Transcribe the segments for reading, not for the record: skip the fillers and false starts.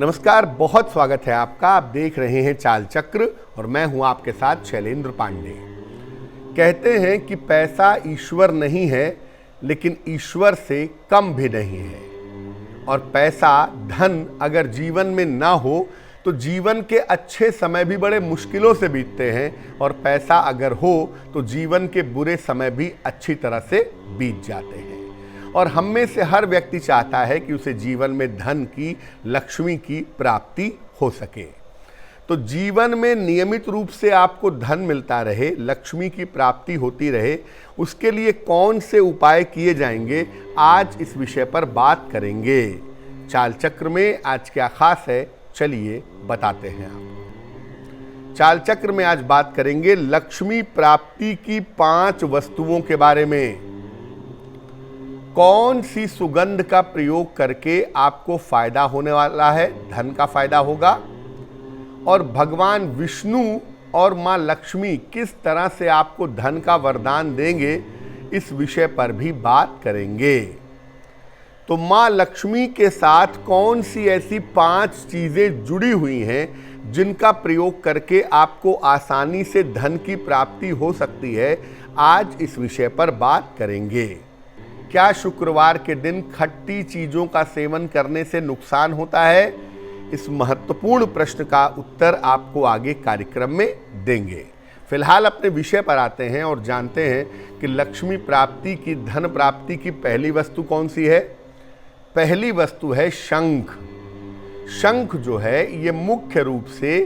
नमस्कार, बहुत स्वागत है आपका। आप देख रहे हैं चाल चक्र और मैं हूं आपके साथ शैलेंद्र पांडे। कहते हैं कि पैसा ईश्वर नहीं है, लेकिन ईश्वर से कम भी नहीं है। और पैसा, धन अगर जीवन में ना हो तो जीवन के अच्छे समय भी बड़े मुश्किलों से बीतते हैं, और पैसा अगर हो तो जीवन के बुरे समय भी अच्छी तरह से बीत जाते हैं। और हम में से हर व्यक्ति चाहता है कि उसे जीवन में धन की, लक्ष्मी की प्राप्ति हो सके। तो जीवन में नियमित रूप से आपको धन मिलता रहे, लक्ष्मी की प्राप्ति होती रहे, उसके लिए कौन से उपाय किए जाएंगे, आज इस विषय पर बात करेंगे। चाल चक्र में आज क्या खास है, चलिए बताते हैं आप। चाल चक्र में आज बात करेंगे लक्ष्मी प्राप्ति की 5 वस्तुओं के बारे में। कौन सी सुगंध का प्रयोग करके आपको फायदा होने वाला है, धन का फायदा होगा, और भगवान विष्णु और मां लक्ष्मी किस तरह से आपको धन का वरदान देंगे, इस विषय पर भी बात करेंगे। तो मां लक्ष्मी के साथ कौन सी ऐसी 5 चीजें जुड़ी हुई हैं जिनका प्रयोग करके आपको आसानी से धन की प्राप्ति हो सकती है, आज इस विषय पर बात करेंगे। क्या शुक्रवार के दिन खट्टी चीजों का सेवन करने से नुकसान होता है? इस महत्वपूर्ण प्रश्न का उत्तर आपको आगे कार्यक्रम में देंगे। फिलहाल अपने विषय पर आते हैं और जानते हैं कि लक्ष्मी प्राप्ति की, धन प्राप्ति की पहली वस्तु कौन सी है। पहली वस्तु है शंख। शंख जो है ये मुख्य रूप से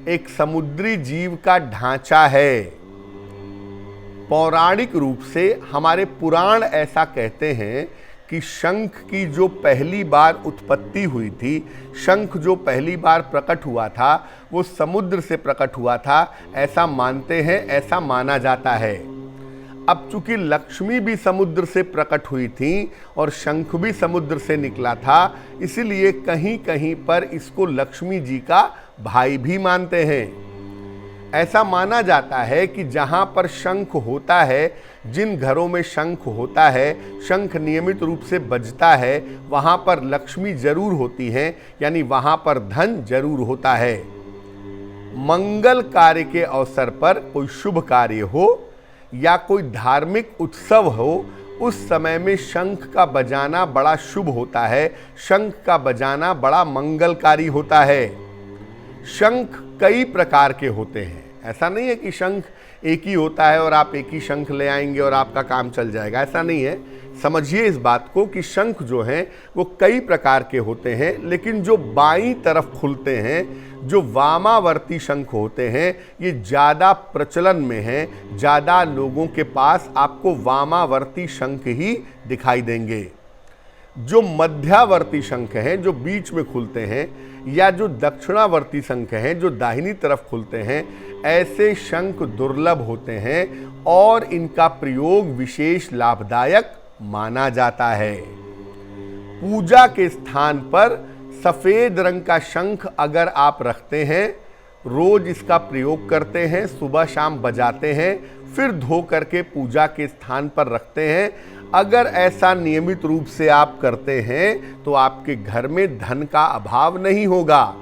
एक समुद्री जीव का ढांचा है। पौराणिक रूप से हमारे पुराण ऐसा कहते हैं कि शंख की जो पहली बार उत्पत्ति हुई थी, शंख जो पहली बार प्रकट हुआ था, वो समुद्र से प्रकट हुआ था, ऐसा मानते हैं, ऐसा माना जाता है। अब चूंकि लक्ष्मी भी समुद्र से प्रकट हुई थी और शंख भी समुद्र से निकला था, इसीलिए कहीं कहीं पर इसको लक्ष्मी जी का भाई भी मानते हैं। ऐसा माना जाता है कि जहां पर शंख होता है, जिन घरों में शंख होता है, शंख नियमित रूप से बजता है, वहां पर लक्ष्मी जरूर होती हैं, यानी वहां पर धन जरूर होता है। मंगल कार्य के अवसर पर कोई शुभ कार्य हो या कोई धार्मिक उत्सव हो, उस समय में शंख का बजाना बड़ा शुभ होता है, शंख का बजाना बड़ा मंगलकारी होता है। शंख कई प्रकार के होते हैं। ऐसा नहीं है कि शंख एक ही होता है और आप एक ही शंख ले आएंगे और आपका काम चल जाएगा, ऐसा नहीं है। समझिए इस बात को कि शंख जो हैं वो कई प्रकार के होते हैं, लेकिन जो बाईं तरफ खुलते हैं, जो वामावर्ती शंख होते हैं, ये ज़्यादा प्रचलन में हैं। ज़्यादा लोगों के पास आपको वामावर्ती शंख ही दिखाई देंगे। जो मध्यावर्ती शंख हैं, जो बीच में खुलते हैं, या जो दक्षिणावर्ती शंख हैं, जो दाहिनी तरफ खुलते हैं, ऐसे शंख दुर्लभ होते हैं और इनका प्रयोग विशेष लाभदायक माना जाता है। पूजा के स्थान पर सफेद रंग का शंख अगर आप रखते हैं, रोज इसका प्रयोग करते हैं, सुबह शाम बजाते हैं, फिर धो करके पूजा के स्थान पर रखते हैं, अगर ऐसा नियमित रूप से आप करते हैं तो आपके घर में धन का अभाव नहीं होगा।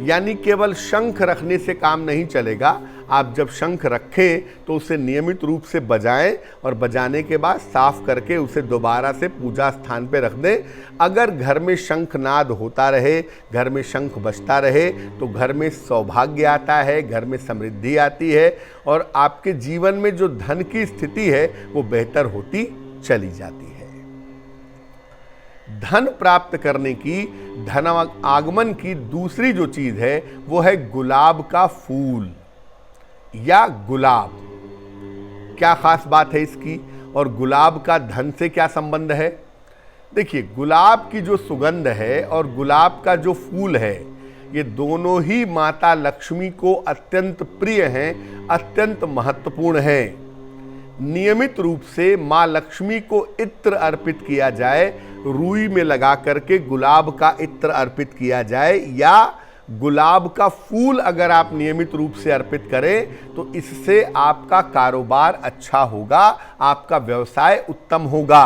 यानी केवल शंख रखने से काम नहीं चलेगा। आप जब शंख रखें तो उसे नियमित रूप से बजाएं और बजाने के बाद साफ करके उसे दोबारा से पूजा स्थान पर रख दें। अगर घर में शंखनाद होता रहे, घर में शंख बजता रहे, तो घर में सौभाग्य आता है, घर में समृद्धि आती है और आपके जीवन में जो धन की स्थिति है वो बेहतर होती चली जाती है। धन प्राप्त करने की, धन आगमन की दूसरी जो चीज है वो है गुलाब का फूल या गुलाब। क्या खास बात है इसकी, और गुलाब का धन से क्या संबंध है? देखिए, गुलाब की जो सुगंध है और गुलाब का जो फूल है, ये दोनों ही माता लक्ष्मी को अत्यंत प्रिय हैं, अत्यंत महत्वपूर्ण हैं। नियमित रूप से माँ लक्ष्मी को इत्र अर्पित किया जाए, रुई में लगा करके गुलाब का इत्र अर्पित किया जाए, या गुलाब का फूल अगर आप नियमित रूप से अर्पित करें तो इससे आपका कारोबार अच्छा होगा, आपका व्यवसाय उत्तम होगा।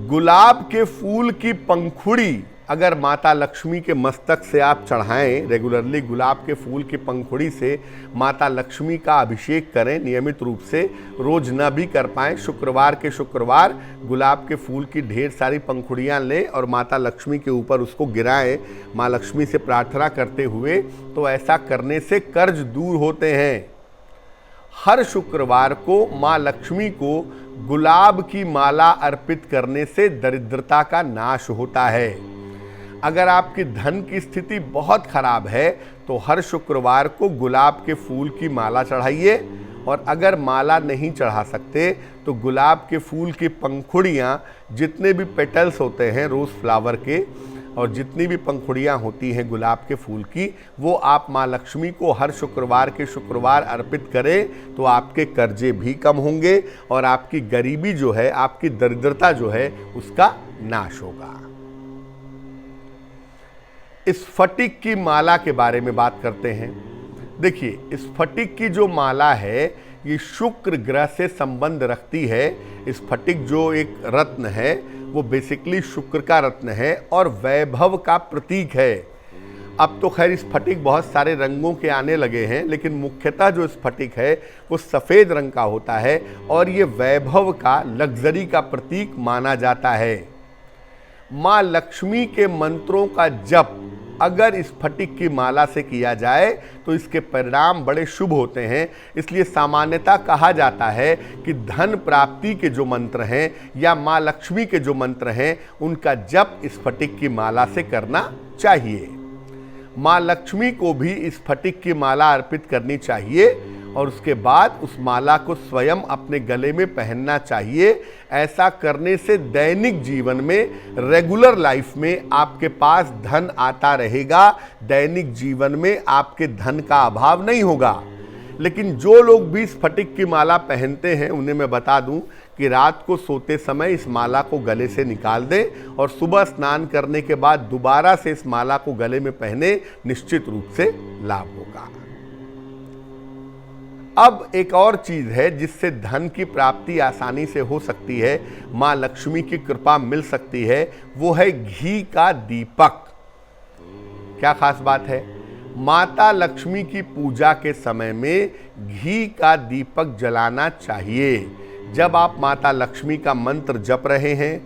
गुलाब के फूल की पंखुड़ी अगर माता लक्ष्मी के मस्तक से आप चढ़ाएं, रेगुलरली गुलाब के फूल की पंखुड़ी से माता लक्ष्मी का अभिषेक करें नियमित रूप से, रोज न भी कर पाएं, शुक्रवार के शुक्रवार गुलाब के फूल की ढेर सारी पंखुड़ियां लें और माता लक्ष्मी के ऊपर उसको गिराएं माँ लक्ष्मी से प्रार्थना करते हुए, तो ऐसा करने से कर्ज दूर होते हैं। हर शुक्रवार को माँ लक्ष्मी को गुलाब की माला अर्पित करने से दरिद्रता का नाश होता है। अगर आपकी धन की स्थिति बहुत खराब है तो हर शुक्रवार को गुलाब के फूल की माला चढ़ाइए, और अगर माला नहीं चढ़ा सकते तो गुलाब के फूल की पंखुड़ियाँ, जितने भी पेटल्स होते हैं रोज़ फ्लावर के और जितनी भी पंखुड़ियाँ होती हैं गुलाब के फूल की, वो आप माँ लक्ष्मी को हर शुक्रवार के शुक्रवार अर्पित करें तो आपके कर्जे भी कम होंगे और आपकी गरीबी जो है, आपकी दरिद्रता जो है, उसका नाश होगा। इस स्फटिक की माला के बारे में बात करते हैं। देखिए, इस स्फटिक की जो माला है ये शुक्र ग्रह से संबंध रखती है। इस स्फटिक जो एक रत्न है वो बेसिकली शुक्र का रत्न है और वैभव का प्रतीक है। अब तो खैर इस स्फटिक बहुत सारे रंगों के आने लगे हैं, लेकिन मुख्यतः जो स्फटिक है वो सफ़ेद रंग का होता है और ये वैभव का, लग्जरी का प्रतीक माना जाता है। माँ लक्ष्मी के मंत्रों का जप अगर इस स्फटिक की माला से किया जाए तो इसके परिणाम बड़े शुभ होते हैं। इसलिए सामान्यतः कहा जाता है कि धन प्राप्ति के जो मंत्र हैं या माँ लक्ष्मी के जो मंत्र हैं उनका जप इस स्फटिक की माला से करना चाहिए। माँ लक्ष्मी को भी इस स्फटिक की माला अर्पित करनी चाहिए और उसके बाद उस माला को स्वयं अपने गले में पहनना चाहिए। ऐसा करने से दैनिक जीवन में, रेगुलर लाइफ में आपके पास धन आता रहेगा, दैनिक जीवन में आपके धन का अभाव नहीं होगा। लेकिन जो लोग भी स्फटिक की माला पहनते हैं उन्हें मैं बता दूं कि रात को सोते समय इस माला को गले से निकाल दें और सुबह स्नान करने के बाद दोबारा से इस माला को गले में पहने, निश्चित रूप से लाभ होगा। अब एक और चीज है जिससे धन की प्राप्ति आसानी से हो सकती है, माँ लक्ष्मी की कृपा मिल सकती है, वो है घी का दीपक। क्या खास बात है? माता लक्ष्मी की पूजा के समय में घी का दीपक जलाना चाहिए। जब आप माता लक्ष्मी का मंत्र जप रहे हैं,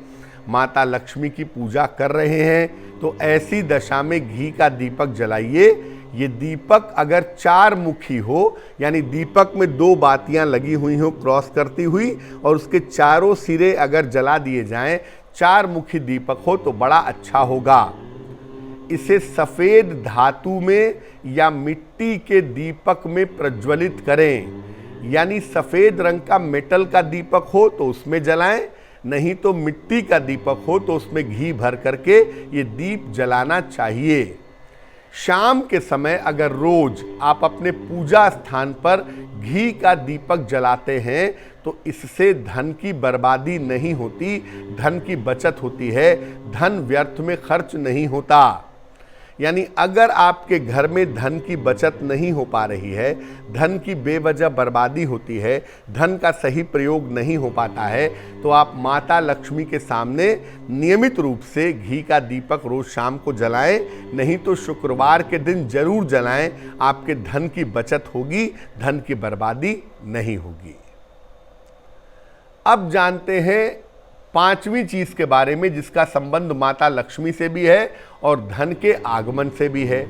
माता लक्ष्मी की पूजा कर रहे हैं, तो ऐसी दशा में घी का दीपक जलाइए। ये दीपक अगर 4 मुखी हो, यानी दीपक में 2 बातियां लगी हुई हो क्रॉस करती हुई, और उसके चारों सिरे अगर जला दिए जाएं, 4 मुखी दीपक हो तो बड़ा अच्छा होगा। इसे सफ़ेद धातु में या मिट्टी के दीपक में प्रज्वलित करें, यानी सफ़ेद रंग का मेटल का दीपक हो तो उसमें जलाएं, नहीं तो मिट्टी का दीपक हो तो उसमें घी भर करके ये दीप जलाना चाहिए। शाम के समय अगर रोज आप अपने पूजा स्थान पर घी का दीपक जलाते हैं तो इससे धन की बर्बादी नहीं होती, धन की बचत होती है, धन व्यर्थ में खर्च नहीं होता। यानी अगर आपके घर में धन की बचत नहीं हो पा रही है, धन की बेवजह बर्बादी होती है, धन का सही प्रयोग नहीं हो पाता है, तो आप माता लक्ष्मी के सामने नियमित रूप से घी का दीपक रोज शाम को जलाएं, नहीं तो शुक्रवार के दिन जरूर जलाएं। आपके धन की बचत होगी, धन की बर्बादी नहीं होगी। अब जानते हैं 5वीं चीज के बारे में जिसका संबंध माता लक्ष्मी से भी है और धन के आगमन से भी है।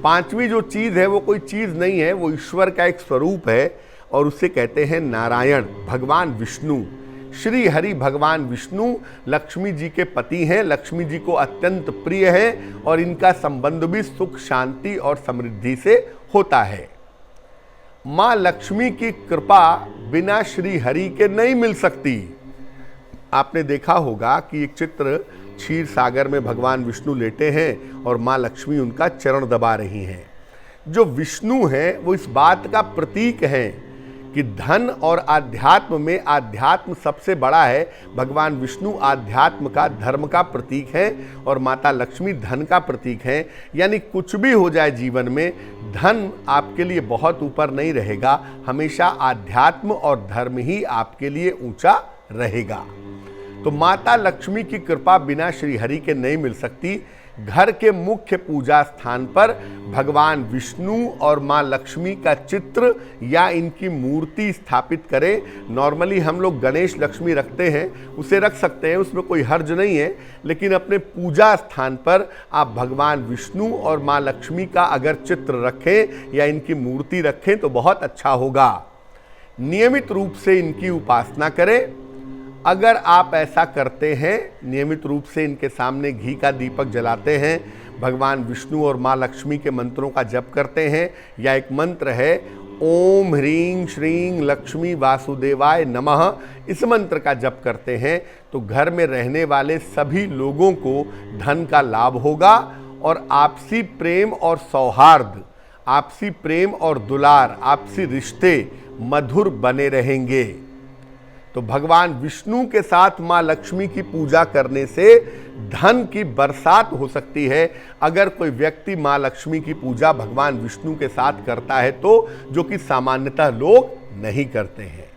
5वीं जो चीज है वो कोई चीज नहीं है, वो ईश्वर का एक स्वरूप है और उसे कहते हैं नारायण, भगवान विष्णु। श्री हरि भगवान विष्णु लक्ष्मी जी के पति हैं, लक्ष्मी जी को अत्यंत प्रिय हैं और इनका संबंध भी सुख, शांति और समृद्धि से होता है। माँ लक्ष्मी की कृपा बिना श्री हरि के नहीं मिल सकती। आपने देखा होगा कि एक चित्र क्षीर सागर में भगवान विष्णु लेटे हैं और माँ लक्ष्मी उनका चरण दबा रही हैं। जो विष्णु हैं वो इस बात का प्रतीक हैं कि धन और आध्यात्म में आध्यात्म सबसे बड़ा है। भगवान विष्णु आध्यात्म का, धर्म का प्रतीक है और माता लक्ष्मी धन का प्रतीक है। यानी कुछ भी हो जाए जीवन में, धन आपके लिए बहुत ऊपर नहीं रहेगा, हमेशा आध्यात्म और धर्म ही आपके लिए ऊंचा रहेगा। तो माता लक्ष्मी की कृपा बिना श्री हरि के नहीं मिल सकती। घर के मुख्य पूजा स्थान पर भगवान विष्णु और माँ लक्ष्मी का चित्र या इनकी मूर्ति स्थापित करें। नॉर्मली हम लोग गणेश लक्ष्मी रखते हैं, उसे रख सकते हैं, उसमें कोई हर्ज नहीं है, लेकिन अपने पूजा स्थान पर आप भगवान विष्णु और माँ लक्ष्मी का अगर चित्र रखें या इनकी मूर्ति रखें तो बहुत अच्छा होगा। नियमित रूप से इनकी उपासना करें। अगर आप ऐसा करते हैं, नियमित रूप से इनके सामने घी का दीपक जलाते हैं, भगवान विष्णु और माँ लक्ष्मी के मंत्रों का जप करते हैं, या एक मंत्र है ओम ह्रीं श्रीं लक्ष्मी वासुदेवाय नमः, इस मंत्र का जप करते हैं तो घर में रहने वाले सभी लोगों को धन का लाभ होगा और आपसी प्रेम और सौहार्द, आपसी प्रेम और दुलार, आपसी रिश्ते मधुर बने रहेंगे। तो भगवान विष्णु के साथ माँ लक्ष्मी की पूजा करने से धन की बरसात हो सकती है। अगर कोई व्यक्ति माँ लक्ष्मी की पूजा भगवान विष्णु के साथ करता है तो, जो कि सामान्यतः लोग नहीं करते हैं।